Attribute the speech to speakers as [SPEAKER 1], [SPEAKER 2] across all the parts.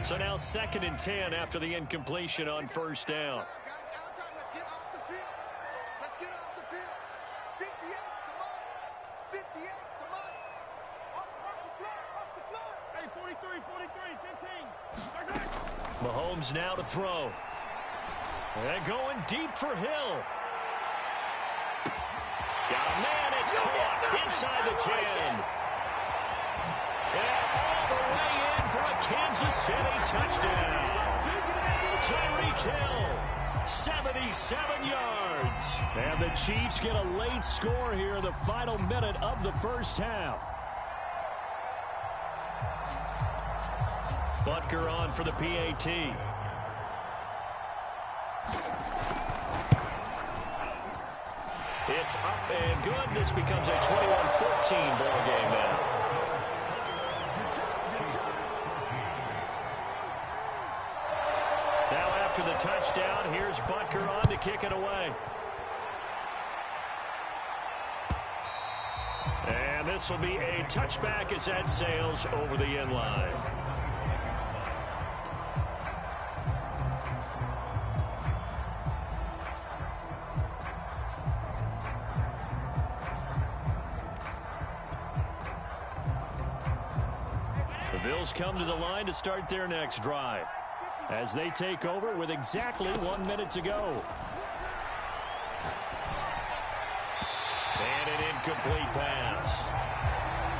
[SPEAKER 1] So now 2nd and 10 after the incompletion on first down. Mahomes now to throw. And going deep for Hill. Got a man, it's caught inside the 10. And all the way in for a Kansas City touchdown. Tyreek Hill, 77 yards. And the Chiefs get a late score here in the final minute of the first half. Butker on for the PAT. It's up and good. This becomes a 21-14 ball game now. Now after the touchdown, here's Butker on to kick it away. And this will be a touchback as that sails over the end line. The Bills come to the line to start their next drive as they take over with exactly 1 minute to go. And an incomplete pass.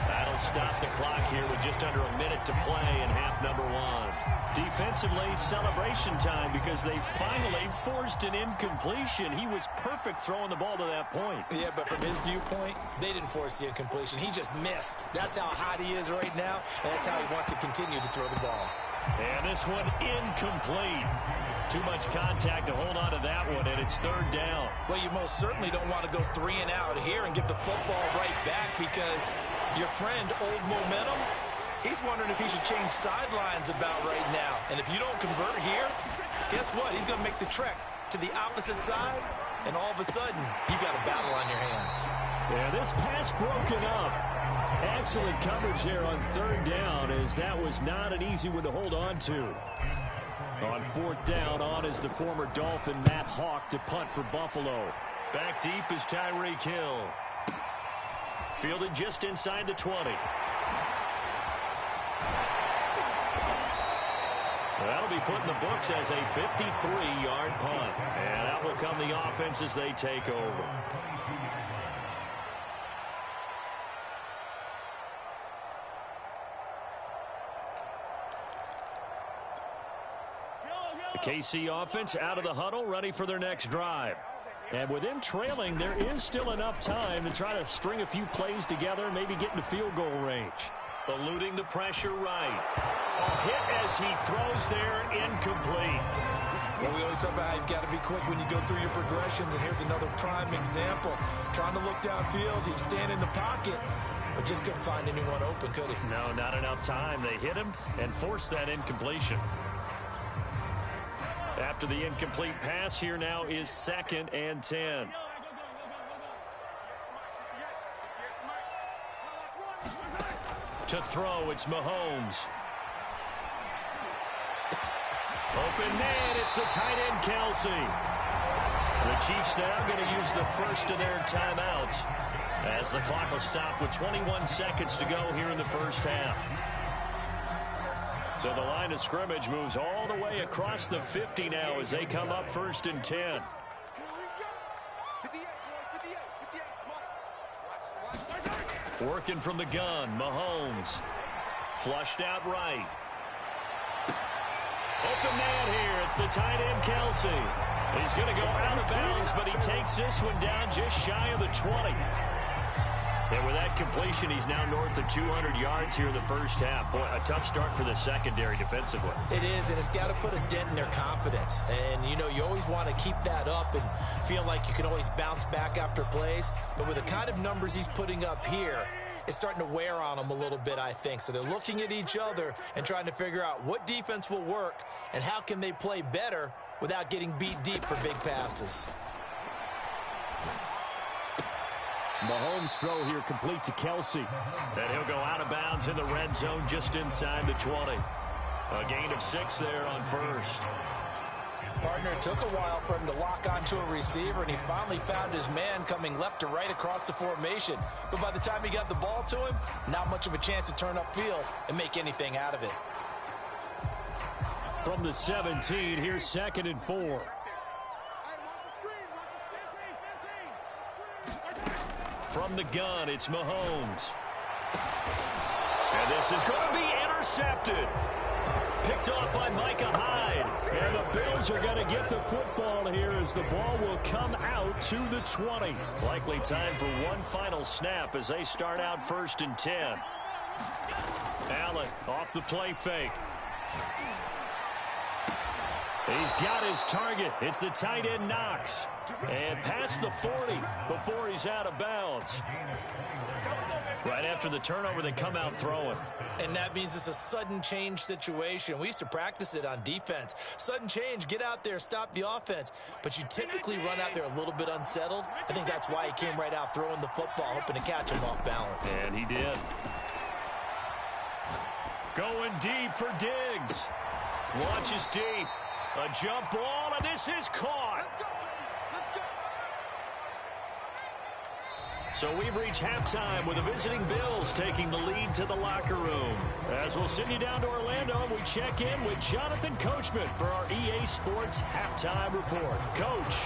[SPEAKER 1] That'll stop the clock here with just under a minute to play in half number 1. Defensively, celebration time because they finally forced an incompletion. He was perfect throwing the ball to that point.
[SPEAKER 2] Yeah, but from his viewpoint, they didn't force the incompletion. He just missed. That's how hot he is right now, and that's how he wants to continue to throw the ball.
[SPEAKER 1] And this one incomplete. Too much contact to hold on to that one, and it's 3rd down.
[SPEAKER 2] Well, you most certainly don't want to go 3 and out here and give the football right back because your friend, Old Momentum, he's wondering if he should change sidelines about right now. And if you don't convert here, guess what? He's going to make the trek to the opposite side, and all of a sudden, you've got a battle on your hands.
[SPEAKER 1] Yeah, this pass broken up. Excellent coverage there on 3rd down, as that was not an easy one to hold on to. On 4th down, on is the former Dolphin Matt Hawk to punt for Buffalo. Back deep is Tyreek Hill. Fielded just inside the 20. That'll be put in the books as a 53-yard punt. And out will come the offense as they take over. The KC offense out of the huddle, ready for their next drive. And with them trailing, there is still enough time to try to string a few plays together, maybe get into field goal range. Eluding the pressure right. A hit as he throws there, incomplete.
[SPEAKER 2] Well, we always talk about how you've got to be quick when you go through your progressions, and here's another prime example. Trying to look downfield, he was standing in the pocket, but just couldn't find anyone open, could he?
[SPEAKER 1] No, not enough time. They hit him and forced that incompletion. After the incomplete pass, here now is 2nd and 10. To throw, it's Mahomes. Open man, it's the tight end, Kelsey. The Chiefs now going to use the first of their timeouts as the clock will stop with 21 seconds to go here in the first half. So the line of scrimmage moves all the way across the 50 now as they come up 1st and 10. Working from the gun, Mahomes. Flushed out right. Open man here. It's the tight end, Kelsey. He's going to go out of bounds, but he takes this one down just shy of the 20. And with that completion, he's now north of 200 yards here in the first half. Boy, a tough start for the secondary defensively.
[SPEAKER 2] It is, and it's got to put a dent in their confidence. And, you know, you always want to keep that up and feel like you can always bounce back after plays. But with the kind of numbers he's putting up here, it's starting to wear on them a little bit, I think. So they're looking at each other and trying to figure out what defense will work and how can they play better without getting beat deep for big passes.
[SPEAKER 1] Mahomes' throw here complete to Kelsey. And he'll go out of bounds in the red zone just inside the 20. A gain of 6 there on first.
[SPEAKER 2] Partner, it took a while for him to lock onto a receiver, and he finally found his man coming left to right across the formation. But by the time he got the ball to him, not much of a chance to turn upfield and make anything out of it.
[SPEAKER 1] From the 17, here's 2nd and 4. From the gun, it's Mahomes. And this is going to be intercepted. Picked off by Micah Hyde. And the Bills are going to get the football here as the ball will come out to the 20. Likely time for one final snap as they start out 1st and 10. Allen off the play fake. He's got his target. It's the tight end Knox. And past the 40 before he's out of bounds. Right after the turnover, they come out throwing.
[SPEAKER 2] And that means it's a sudden change situation. We used to practice it on defense. Sudden change, get out there, stop the offense. But you typically run out there a little bit unsettled. I think that's why he came right out throwing the football, hoping to catch him off balance.
[SPEAKER 1] And he did. Going deep for Diggs. Launches deep. A jump ball, and this is caught. So we've reached halftime with the visiting Bills taking the lead to the locker room. As we'll send you down to Orlando, we check in with Jonathan Coachman for our EA Sports Halftime Report. Coach.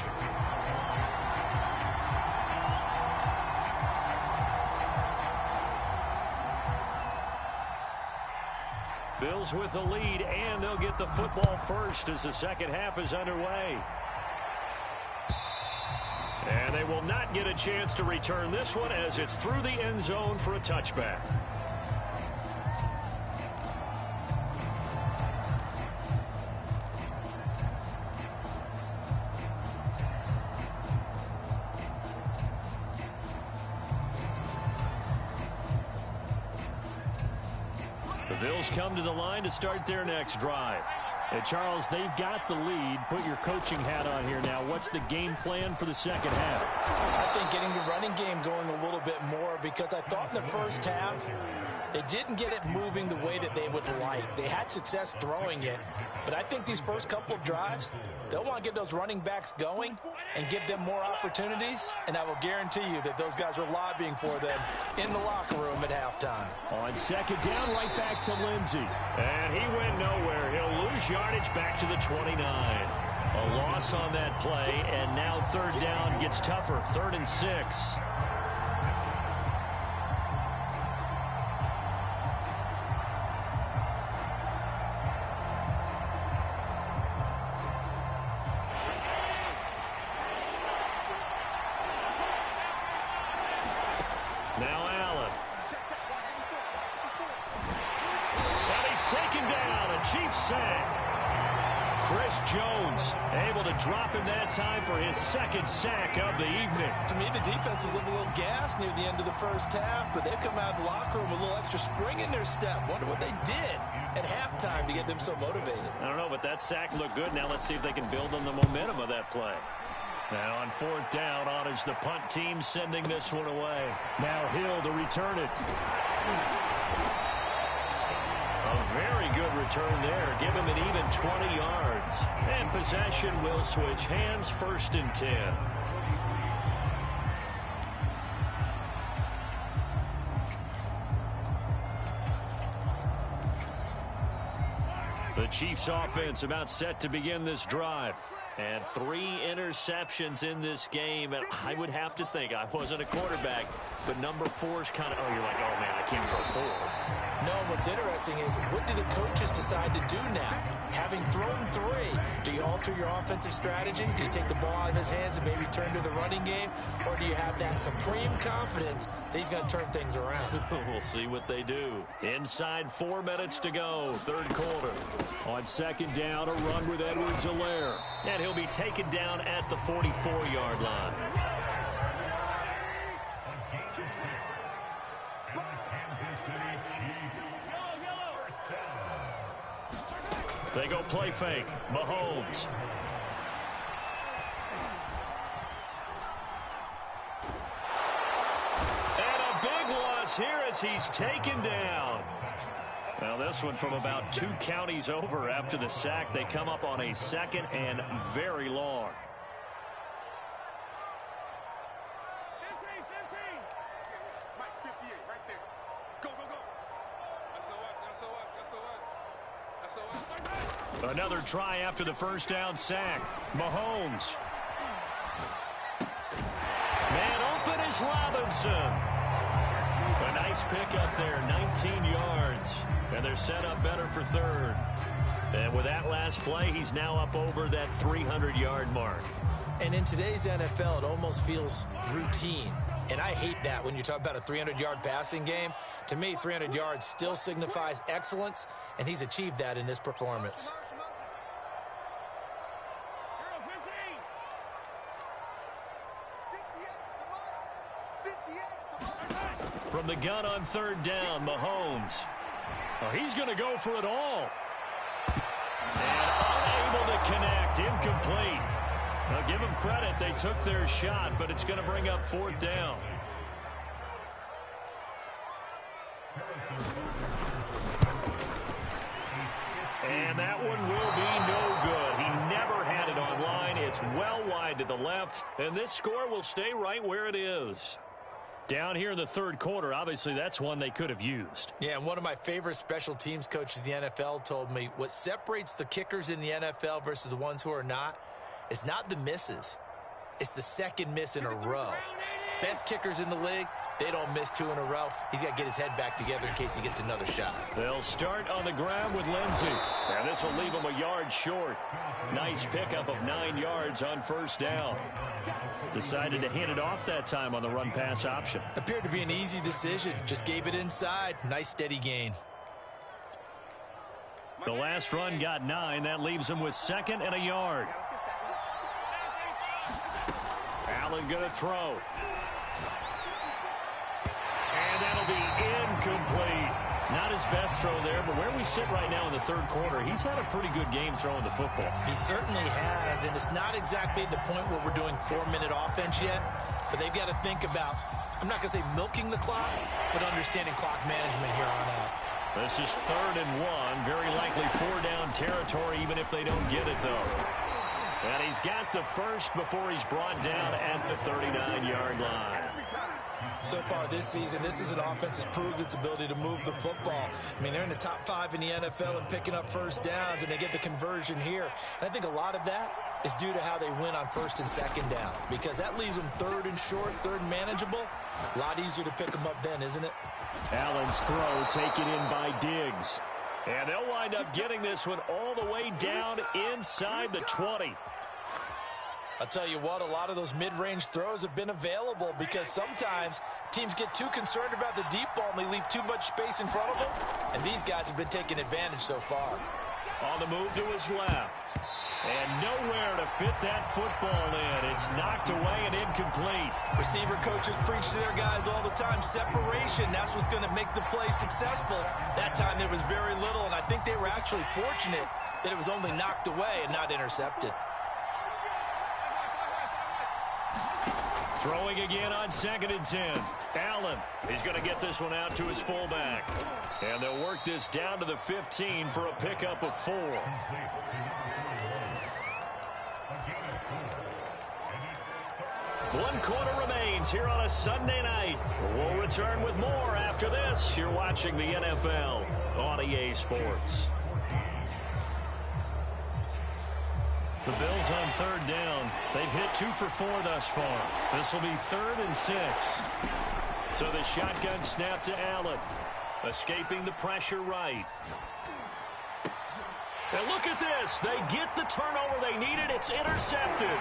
[SPEAKER 1] Bills with the lead, and they'll get the football first as the second half is underway. And they will not get a chance to return this one as it's through the end zone for a touchback. The Bills come to the line to start their next drive. And Charles, they've got the lead. Put your coaching hat on here now. What's the game plan for the second half?
[SPEAKER 2] I think getting the running game going a little bit more, because I thought in the first half they didn't get it moving the way that they would like. They had success throwing it, but I think these first couple of drives, they'll want to get those running backs going and give them more opportunities, and I will guarantee you that those guys are lobbying for them in the locker room at halftime.
[SPEAKER 1] On second down, right back to Lindsey. And he went nowhere. He'll lose yardage back to the 29. A loss on that play, and now third down gets tougher. 3rd and 6. Now Allen. And he's taken down. A Chiefs sack. Chris Jones able to drop him that time for his 2nd sack of the evening.
[SPEAKER 2] To me, the defense was a little gassed near the end of the first half, but they've come out of the locker room with a little extra spring in their step. Wonder what they did at halftime to get them so motivated.
[SPEAKER 1] I don't know, but that sack looked good. Now let's see if they can build on the momentum of that play. Now on 4th down, on is the punt team sending this one away. Now Hill to return it. A very good return there. Give him an even 20 yards. And possession will switch hands. 1st and 10. The Chiefs offense about set to begin this drive. And 3 interceptions in this game. And I would have to think, I wasn't a quarterback, but number 4 is kind of, oh, you're like, oh, man, I can't throw 4.
[SPEAKER 2] No, what's interesting is, what do the coaches decide to do now? Having thrown 3, do you alter your offensive strategy? Do you take the ball out of his hands and maybe turn to the running game? Or do you have that supreme confidence that he's going to turn things around?
[SPEAKER 1] We'll see what they do. Inside 4 minutes to go, 3rd quarter. On 2nd down, a run with Edwards-Helaire. And he'll be taken down at the 44-yard line. They go play fake. Mahomes. And a big loss here as he's taken down. Well, this one from about 2 counties over after the sack. They come up on a 2nd and very long.
[SPEAKER 3] 15. Mike, 58, right there. Go. SOS.
[SPEAKER 1] Another try after the first down sack. Mahomes. Man open is Robinson. A nice pickup there, 19 yards. And they're set up better for 3rd. And with that last play, he's now up over that 300-yard mark.
[SPEAKER 2] And in today's NFL, it almost feels routine. And I hate that when you talk about a 300-yard passing game. To me, 300 yards still signifies excellence, and he's achieved that in this performance.
[SPEAKER 1] From the gun on 3rd down, Mahomes. Oh, he's going to go for it all. And unable to connect, incomplete. Now give them credit, they took their shot, but it's going to bring up 4th down. And that one will be no good. He never had it on line. It's well wide to the left, and this score will stay right where it is. Down here in the 3rd quarter, obviously that's one they could have used.
[SPEAKER 2] Yeah, and one of my favorite special teams coaches in the NFL told me what separates the kickers in the NFL versus the ones who are not is not the misses. It's the 2nd miss in a row. Best kickers in the league, they don't miss 2 in a row. He's got to get his head back together in case he gets another shot.
[SPEAKER 1] They'll start on the ground with Lindsey. And this will leave him a yard short. Nice pickup of 9 yards on 1st down. Decided to hand it off that time on the run-pass option.
[SPEAKER 2] Appeared to be an easy decision. Just gave it inside. Nice steady gain.
[SPEAKER 1] The last run got 9. That leaves him with 2nd and a yard. Allen going to throw. And that'll be incomplete. Not his best throw there, but where we sit right now in the 3rd quarter, he's had a pretty good game throwing the football.
[SPEAKER 2] He certainly has, and it's not exactly at the point where we're doing 4-minute offense yet, but they've got to think about, I'm not going to say milking the clock, but understanding clock management here on out.
[SPEAKER 1] This is 3rd and 1, very likely 4-down territory, even if they don't get it, though. And he's got the first before he's brought down at the 39-yard line.
[SPEAKER 2] So far this season, this is an offense that's proved its ability to move the football. I mean, they're in the top 5 in the NFL and picking up 1st downs, and they get the conversion here. And I think a lot of that is due to how they win on 1st and 2nd down, because that leaves them 3rd and short, 3rd and manageable. A lot easier to pick them up then, isn't it?
[SPEAKER 1] Allen's throw taken in by Diggs. And they'll wind up getting this one all the way down inside the 20.
[SPEAKER 2] I'll tell you what, a lot of those mid-range throws have been available because sometimes teams get too concerned about the deep ball and they leave too much space in front of them. And these guys have been taking advantage so far.
[SPEAKER 1] On the move to his left. And nowhere to fit that football in. It's knocked away and incomplete.
[SPEAKER 2] Receiver coaches preach to their guys all the time. Separation, that's what's going to make the play successful. That time there was very little, and I think they were actually fortunate that it was only knocked away and not intercepted.
[SPEAKER 1] Throwing again on 2nd and 10. Allen, he's going to get this one out to his fullback. And they'll work this down to the 15 for a pickup of 4. One quarter remains here on a Sunday night. We'll return with more after this. You're watching the NFL on EA Sports. The Bills on 3rd down. They've hit 2 for 4 thus far. This will be 3rd and 6. So the shotgun snap to Allen. Escaping the pressure right. And look at this. They get the turnover they needed. It's intercepted.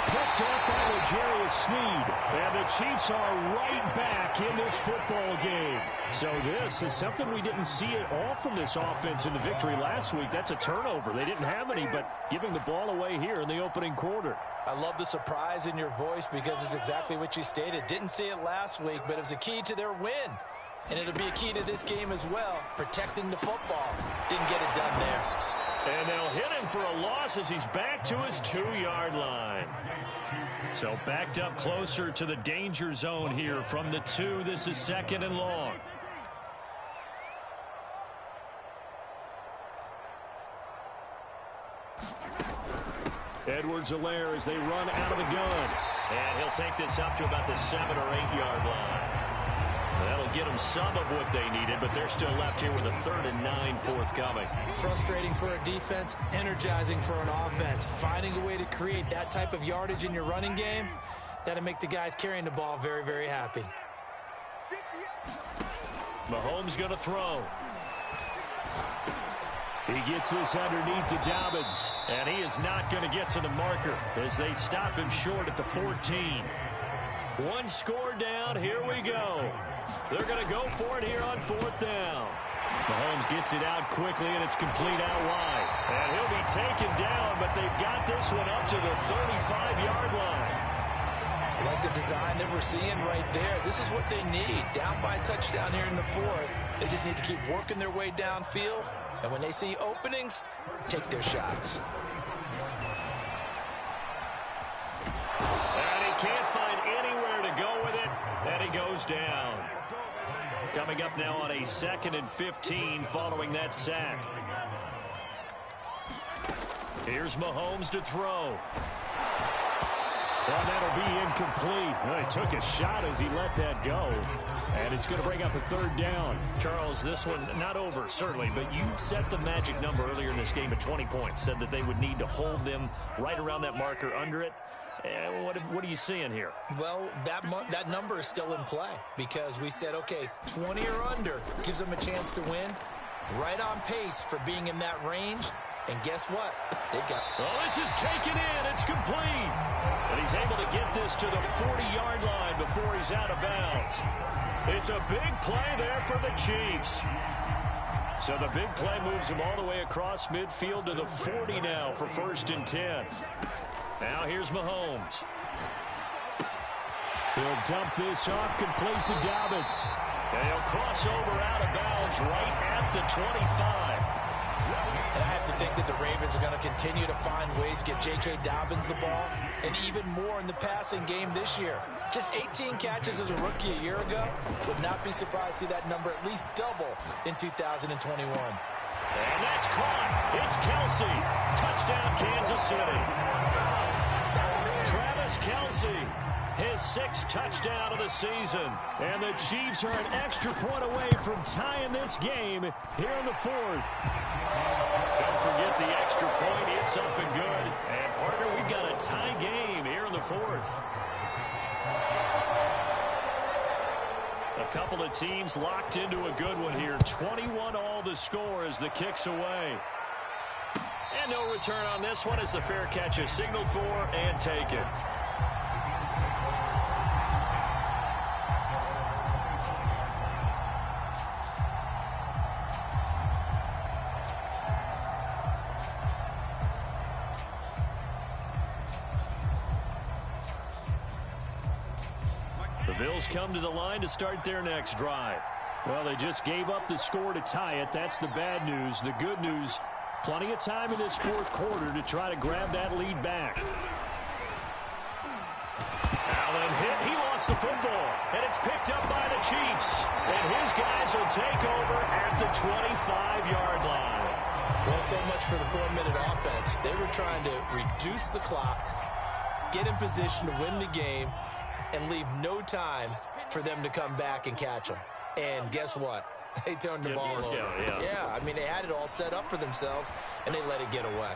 [SPEAKER 1] Picked up by L'Jarius Sneed. And the Chiefs are right back in this football game. So this is something we didn't see at all from this offense in the victory last week. That's a turnover. They didn't have any, but giving the ball away here in the opening quarter.
[SPEAKER 2] I love the surprise in your voice because it's exactly what you stated. Didn't see it last week, but it was a key to their win. And it'll be a key to this game as well, protecting the football. Didn't get it done there.
[SPEAKER 1] And they'll hit him for a loss as he's back to his 2-yard line. So backed up closer to the danger zone here from the 2. This is 2nd and long. Edwards-Helaire as they run out of the gun.
[SPEAKER 4] And he'll take this up to about the 7 or 8 yard line. That'll get them some of what they needed, but they're still left here with a 3rd and 9 forthcoming.
[SPEAKER 2] Frustrating for a defense, energizing for an offense. Finding a way to create that type of yardage in your running game, that'll make the guys carrying the ball very, very happy.
[SPEAKER 1] Mahomes going to throw. He gets this underneath to Dobbins, and he is not going to get to the marker as they stop him short at the 14. One score down. Here we go. They're going to go for it here on 4th down. Mahomes gets it out quickly, and it's complete out wide. And he'll be taken down, but they've got this one up to the 35-yard line.
[SPEAKER 2] Like the design that we're seeing right there, this is what they need. Down by a touchdown here in the 4th. They just need to keep working their way downfield. And when they see openings, take their shots.
[SPEAKER 1] And he can't find anywhere to go with it, and he goes down. Coming up now on a 2nd and 15 following that sack. Here's Mahomes to throw. Well, that'll be incomplete. Well, he took a shot as he let that go. And it's going to bring up a 3rd down.
[SPEAKER 4] Charles, this one not over, certainly, but you set the magic number earlier in this game at 20 points. Said that they would need to hold them right around that marker under it. What are you seeing here?
[SPEAKER 2] Well, that number is still in play because we said, okay, 20 or under gives them a chance to win. Right on pace for being in that range. And guess what? They've got...
[SPEAKER 1] Oh, this is taken in. It's complete. And he's able to get this to the 40-yard line before he's out of bounds. It's a big play there for the Chiefs. So the big play moves him all the way across midfield to the 40 now for 1st and 10. Now here's Mahomes. He'll dump this off complete to Dobbins. And he'll cross over out of bounds right at the 25.
[SPEAKER 2] And I have to think that the Ravens are going to continue to find ways to get J.K. Dobbins the ball, and even more in the passing game this year. Just 18 catches as a rookie a year ago. Would not be surprised to see that number at least double in 2021.
[SPEAKER 1] And that's caught. It's Kelsey. Touchdown, Kansas City. Travis Kelsey, his 6th touchdown of the season. And the Chiefs are an extra point away from tying this game here in the 4th. Don't forget the extra point. It's up and good. And, partner, we've got a tie game here in the 4th. A couple of teams locked into a good one here. 21 all the score as the kick's away. And no return on this one as the fair catch is signaled for and taken. The Bills come to the line to start their next drive. Well, they just gave up the score to tie it. That's the bad news. The good news, plenty of time in this 4th quarter to try to grab that lead back. Allen hit. He lost the football. And it's picked up by the Chiefs. And his guys will take over at the 25-yard line.
[SPEAKER 2] Well, so much for the 4-minute offense. They were trying to reduce the clock, get in position to win the game, and leave no time for them to come back and catch them. And guess what? They turned the ball over. Yeah, I mean, they had it all set up for themselves, and they let it get away.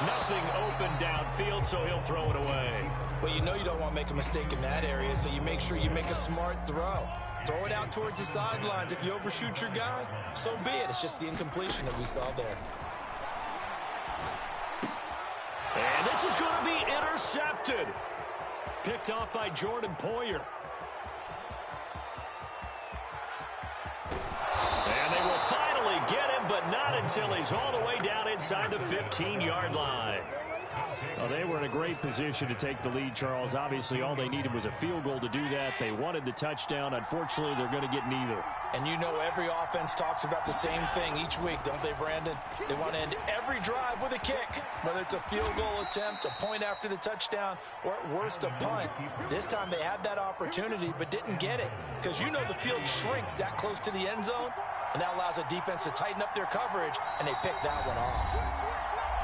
[SPEAKER 1] Nothing open downfield, so he'll throw it away.
[SPEAKER 2] Well, you know you don't want to make a mistake in that area, so you make sure you make a smart throw. Throw it out towards the sidelines. If you overshoot your guy, so be it. It's just the incompletion that we saw there.
[SPEAKER 1] And this is going to be intercepted. Picked off by Jordan Poyer. And they will finally get him, but not until he's all the way down inside the 15-yard line. Well, they were in a great position to take the lead, Charles. Obviously, all they needed was a field goal to do that. They wanted the touchdown. Unfortunately, they're going to get neither.
[SPEAKER 2] And you know every offense talks about the same thing each week, don't they, Brandon? They want to end every drive with a kick, whether it's a field goal attempt, a point after the touchdown, or at worst, a punt. This time they had that opportunity but didn't get it because you know the field shrinks that close to the end zone. and that allows the defense to tighten up their coverage, and they pick that one off.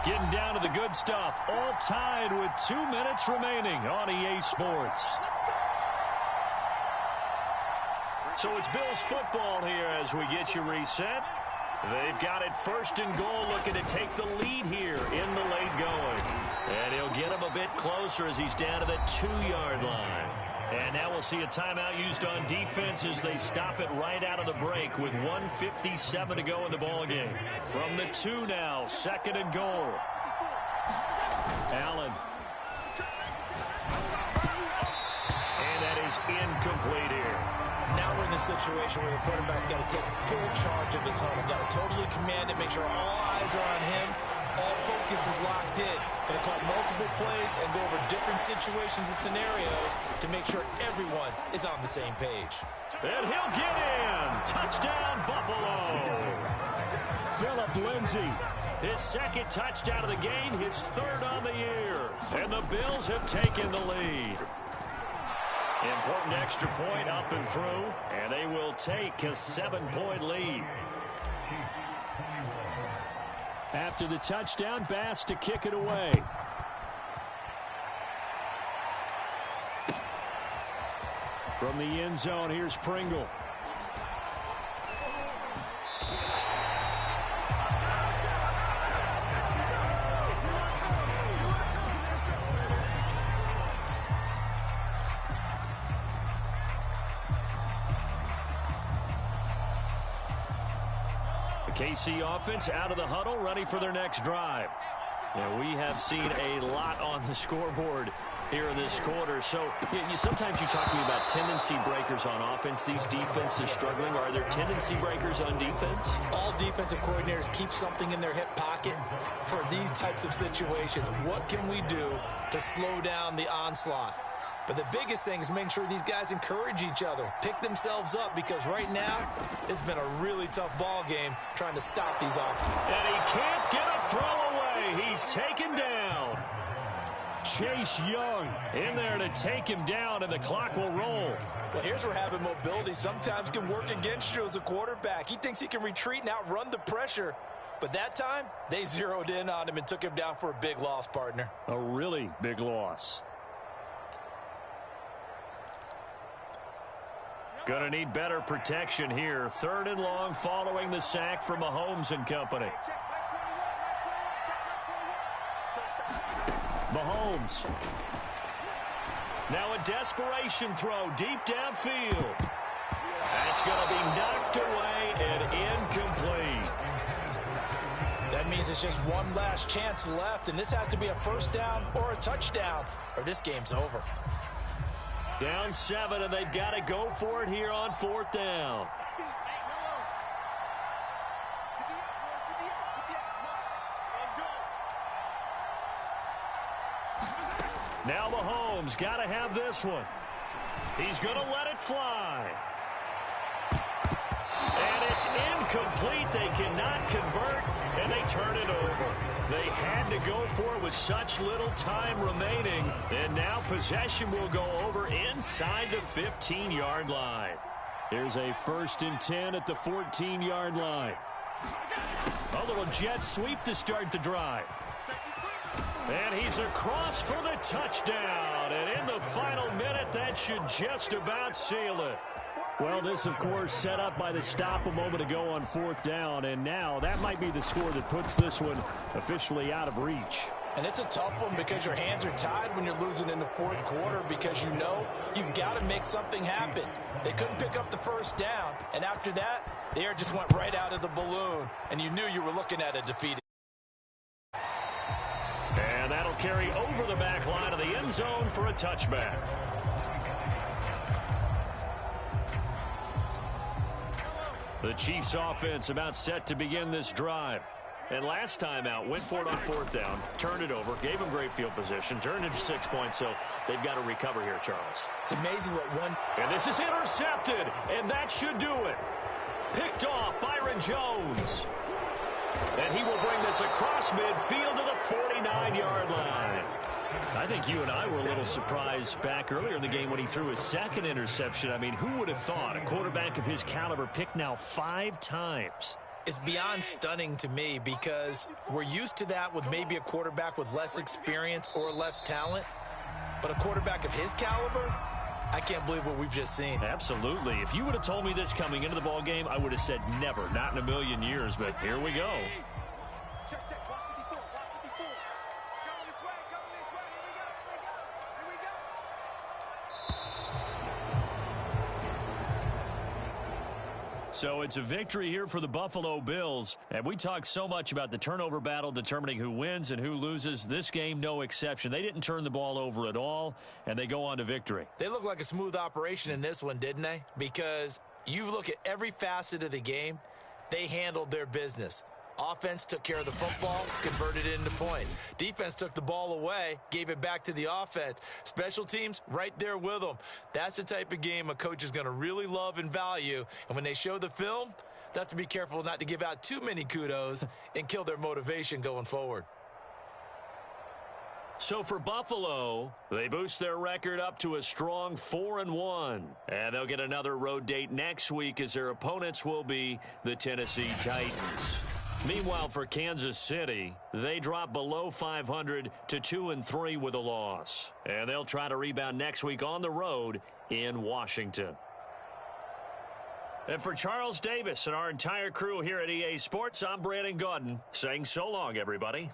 [SPEAKER 1] Getting down to the good stuff. All tied with 2 minutes remaining on EA Sports. So it's Bills football here as we get you reset. They've got it first and goal, looking to take the lead here in the late going. And he'll get him a bit closer as he's down to the 2-yard line. And now we'll see a timeout used on defense as they stop it right out of the break with 1:57 to go in the ballgame. From the 2 now, second and goal. Allen. And that is incomplete here.
[SPEAKER 2] Now we're in the situation where the quarterback's got to take full charge of his huddle. Got to totally command it, make sure all eyes are on him. All focus is locked in. Going to call multiple plays and go over different situations and scenarios to make sure everyone is on the same page.
[SPEAKER 1] And he'll get in. Touchdown, Buffalo. Phillip Lindsay, his second touchdown of the game, his third on the year. And the Bills have taken the lead. Important extra point up and through, and they will take a 7-point lead. After the touchdown, Bass to kick it away. From the end zone, here's Pringle. KC offense out of the huddle, ready for their next drive. Yeah, we have seen a lot on the scoreboard here in this quarter. So sometimes you talk to me about tendency breakers on offense. These defenses struggling. Are there tendency breakers on defense?
[SPEAKER 2] All defensive coordinators keep something in their hip pocket for these types of situations. What can we do to slow down the onslaught? But the biggest thing is making sure these guys encourage each other, pick themselves up, because right now it's been a really tough ball game trying to stop these offenses.
[SPEAKER 1] And he can't get a throw away. He's taken down. Chase Young in there to take him down, and the clock will roll.
[SPEAKER 2] Well, here's where having mobility sometimes can work against you as a quarterback. He thinks he can retreat and outrun the pressure. But that time, they zeroed in on him and took him down for a big loss, partner.
[SPEAKER 1] A really big loss. Going to need better protection here. Third and long following the sack from Mahomes and company. Mahomes. Now a desperation throw deep downfield. That's going to be knocked away and incomplete.
[SPEAKER 2] That means it's just one last chance left, and this has to be a first down or a touchdown, or this game's over.
[SPEAKER 1] Down 7, and they've got to go for it here on 4th down. Now Mahomes got to have this one. He's going to let it fly. And it's incomplete. They cannot convert, and they turn it over. They had to go for it with such little time remaining, and now possession will go over inside the 15-yard line. Here's a 1st and 10 at the 14-yard line. A little jet sweep to start the drive. And he's across for the touchdown, and in the final minute, that should just about seal it. Well, this, of course, set up by the stop a moment ago on 4th down, and now that might be the score that puts this one officially out of reach.
[SPEAKER 2] And it's a tough one because your hands are tied when you're losing in the 4th quarter, because you know you've got to make something happen. They couldn't pick up the first down, and after that, the air just went right out of the balloon, and you knew you were looking at a defeated.
[SPEAKER 1] And that'll carry over the back line of the end zone for a touchback. The Chiefs offense about set to begin this drive. And last time out, went for it on 4th down, turned it over, gave them great field position, turned it to 6 points, so they've got to recover here, Charles.
[SPEAKER 2] It's amazing what one...
[SPEAKER 1] And this is intercepted, and that should do it. Picked off Byron Jones. And he will bring this across midfield to the 49-yard line. I think you and I were a little surprised back earlier in the game when he threw his second interception. I mean, who would have thought a quarterback of his caliber picked now 5 times?
[SPEAKER 2] It's beyond stunning to me because we're used to that with maybe a quarterback with less experience or less talent. But a quarterback of his caliber, I can't believe what we've just seen.
[SPEAKER 1] Absolutely. If you would have told me this coming into the ball game, I would have said never, not in a million years. But here we go.
[SPEAKER 3] Check, check. Block 54. Block 54. Coming this way. Coming this way. Here we go.
[SPEAKER 1] So it's a victory here for the Buffalo Bills. And we talked so much about the turnover battle determining who wins and who loses. This game, no exception. They didn't turn the ball over at all, and they go on to victory.
[SPEAKER 2] They look like a smooth operation in this one, didn't they? Because you look at every facet of the game, they handled their business. Offense took care of the football, converted it into points. Defense took the ball away, gave it back to the offense. Special teams, right there with them. That's the type of game a coach is going to really love and value. And when they show the film, they have to be careful not to give out too many kudos and kill their motivation going forward.
[SPEAKER 1] So for Buffalo, they boost their record up to a strong 4-1. And they'll get another road date next week as their opponents will be the Tennessee Titans. Meanwhile, for Kansas City, they drop below 500 to 2-3 with a loss. And they'll try to rebound next week on the road in Washington. And for Charles Davis and our entire crew here at EA Sports, I'm Brandon Gaudin saying so long, everybody.